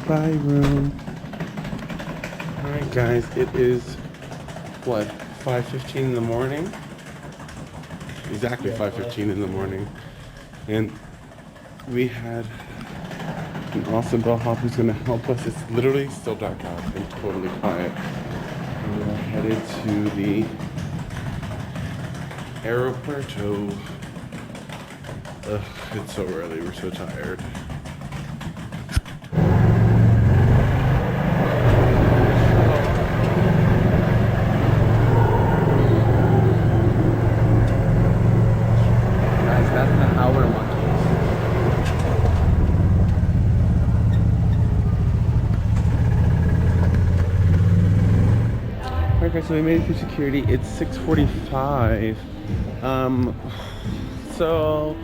Bye room. Alright guys, it is what, 5:15 in the morning? Exactly 5:15 in the morning. And we had an awesome bellhop who's gonna help us. It's literally still dark out and totally quiet. And we're headed to the aeropuerto. Ugh, it's so early, we're so tired. Guys, that's an hour monkey. Okay, so we made it through security. It's 6:45. So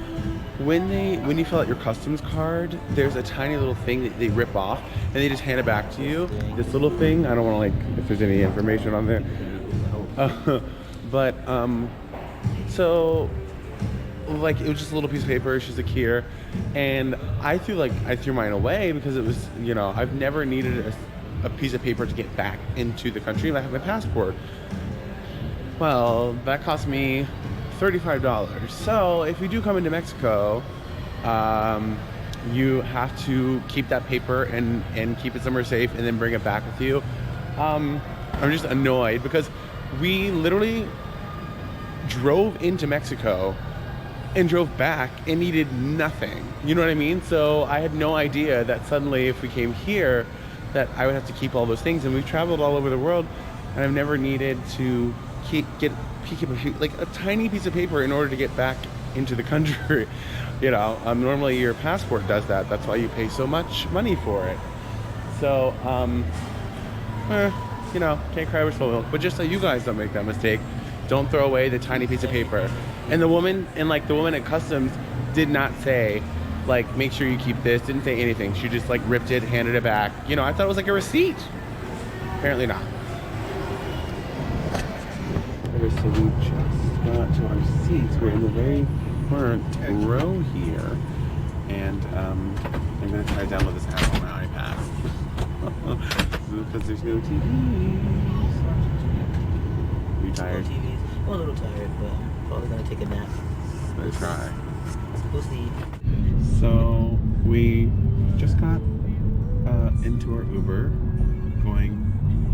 when you fill out your customs card, there's a tiny little thing that they rip off and they just hand it back to you. This little thing, I don't want to if there's any information on there. But so like it was just a little piece of paper. She's a Kier, and I threw mine away because it was, I've never needed a piece of paper to get back into the country. I have my passport. Well, that cost me $35. So if you do come into Mexico, you have to keep that paper and keep it somewhere safe and then bring it back with you. I'm just annoyed because we literally drove into Mexico and drove back and needed nothing. You know what I mean? So I had no idea that suddenly if we came here that I would have to keep all those things. And we've traveled all over the world and I've never needed to keep a tiny piece of paper in order to get back into the country. Normally your passport does that. That's why you pay so much money for it. So, can't cry over spilled milk. But just so you guys don't make that mistake, don't throw away the tiny piece of paper. And the woman at customs did not say, make sure you keep this. Didn't say anything. She just ripped it, handed it back. I thought it was like a receipt. Apparently not. So we just got to our seats. We're in the very front row here. And I'm going to try to download this app on my iPad. Because there's no TVs. Are you tired? No TVs. I'm a little tired, but I'm probably going to take a nap. Let's try. We'll see. So we just got into our Uber, going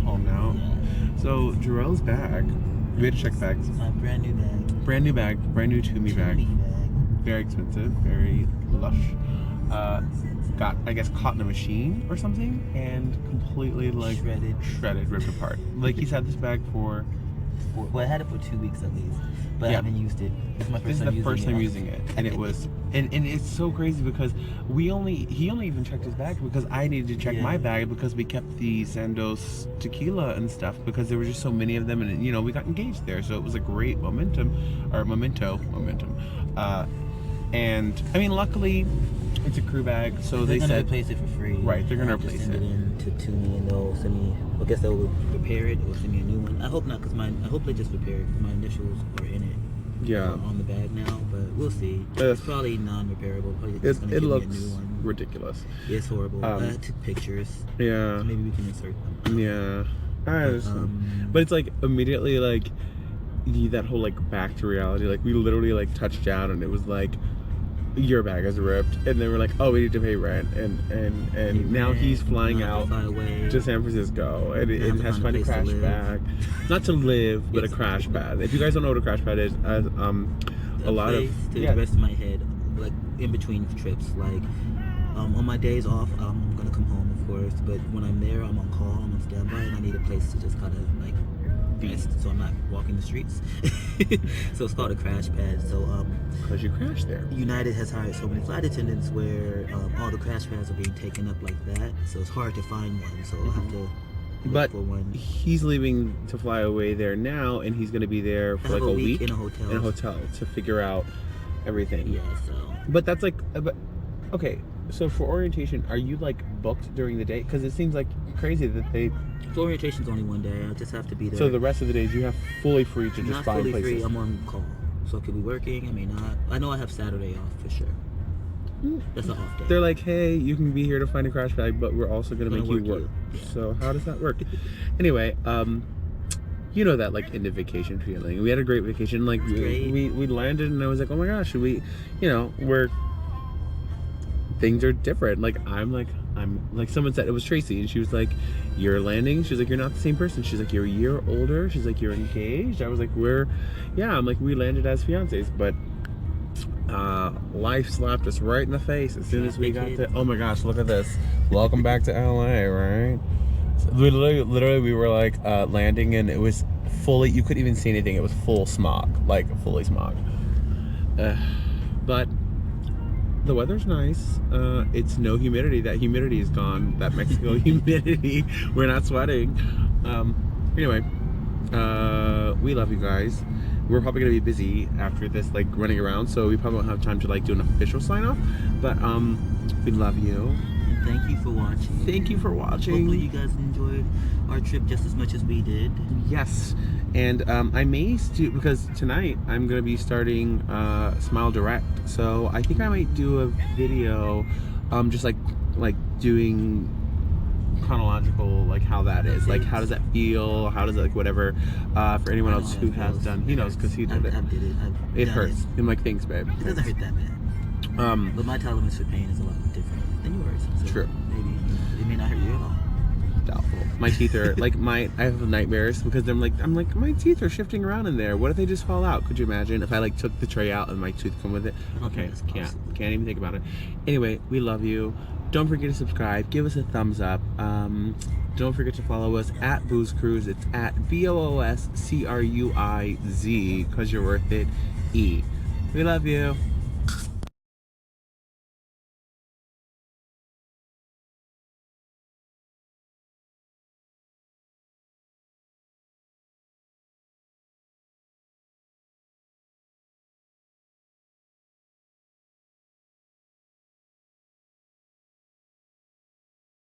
home now. Yeah. So Jarrell's bag, we had to check bags. My brand new bag. Brand new Toomey bag. Very expensive, very lush. Got, I guess, caught in a machine or something and completely shredded, ripped apart. He's had this bag for I had it for 2 weeks at least, but I haven't used it. This is the first time using it, and it was, and it's so crazy because he only even checked his bag because I needed to check my bag because we kept the Sandos tequila and stuff because there were just so many of them, and we got engaged there, so it was a great memento. And I mean, luckily it's a crew bag, so they're gonna replace it for free. Right, they're gonna replace it. Send it in to me, and they'll send me. I guess they'll repair it or send me a new one. I hope not, because I hope they just repair it. My initials are in it. Yeah. On the bag now, but we'll see. It's probably non-repairable. Probably just gonna it give looks me a new one. Ridiculous. Yeah, it's horrible. I took pictures. Yeah. So maybe we can insert them. Yeah. But it's immediately that whole back to reality. We literally touched down and it was your bag is ripped, and then we're oh, we need to pay rent, and now he's flying out to San Francisco, and it has to find a crash pad, not to live, but a crash pad. If you guys don't know what a crash pad is, a lot of to the rest of my head, in between trips, on my days off, I'm gonna come home, of course, but when I'm there, I'm on call, I'm on standby, and I need a place to just kind of rest, so I'm not walking the streets. So it's called a crash pad. So because you crashed there. United has hired so many flight attendants where all the crash pads are being taken up like that, so it's hard to find one. So I'll have to look for one. He's leaving to fly away there now, and he's going to be there for a week in a hotel to figure out everything. Yeah. So. But that's okay. So for orientation, are you booked during the day? Because it seems crazy that they. So orientation's only one day. I just have to be there. So the rest of the days you have fully free to just not find fully places. Free. I'm on call, so I could be working. I may not. I know I have Saturday off for sure. That's an off day. They're like, hey, you can be here to find a crash bag, but we're also gonna We're make gonna you work work. you. Yeah. So how does that work? Anyway, you know that like end of vacation feeling. We had a great vacation. Like Great. we landed, and I was like, oh my gosh, we, you know, things are different. Like I'm like someone said, it was Tracy, and she was like, you're landing. She's like, you're not the same person. She's like, you're a year older. She's like, you're engaged. I was like, I'm like, we landed as fiancés, but life slapped us right in the face as soon as we got to. Oh my gosh, look at this. Welcome back to LA, right? So literally we were like landing, and it was fully, you couldn't even see anything. It was full smog, like fully smog. But the weather's nice. It's no humidity. That humidity is gone. That Mexico humidity. We're not sweating. Anyway, we love you guys. We're probably gonna be busy after this, like running around, so we probably won't have time to like do an official sign off. But we love you. And thank you for watching. Thank you for watching. Hopefully you guys enjoyed our trip just as much as we did. Yes, and I may because tonight I'm gonna be starting Smile Direct, so I think I might do a video, just like doing chronological, like how that is, like how does that feel, how does it, like whatever, for anyone else who has done, he knows because he did it. It hurts. I'm like, thanks, babe. It doesn't hurt that bad. But my tolerance for pain is a lot different than yours. So True. Maybe it may not hurt you at all. Doubtful. My teeth are like I have nightmares because I'm like my teeth are shifting around in there. What if they just fall out? Could you imagine if I like took the tray out and my tooth come with it? Okay, can't even think about it. Anyway, we love you. Don't forget to subscribe. Give us a thumbs up. Don't forget to follow us at Booze Cruise. It's at BOOSCRUIZ because you're worth it. We love you.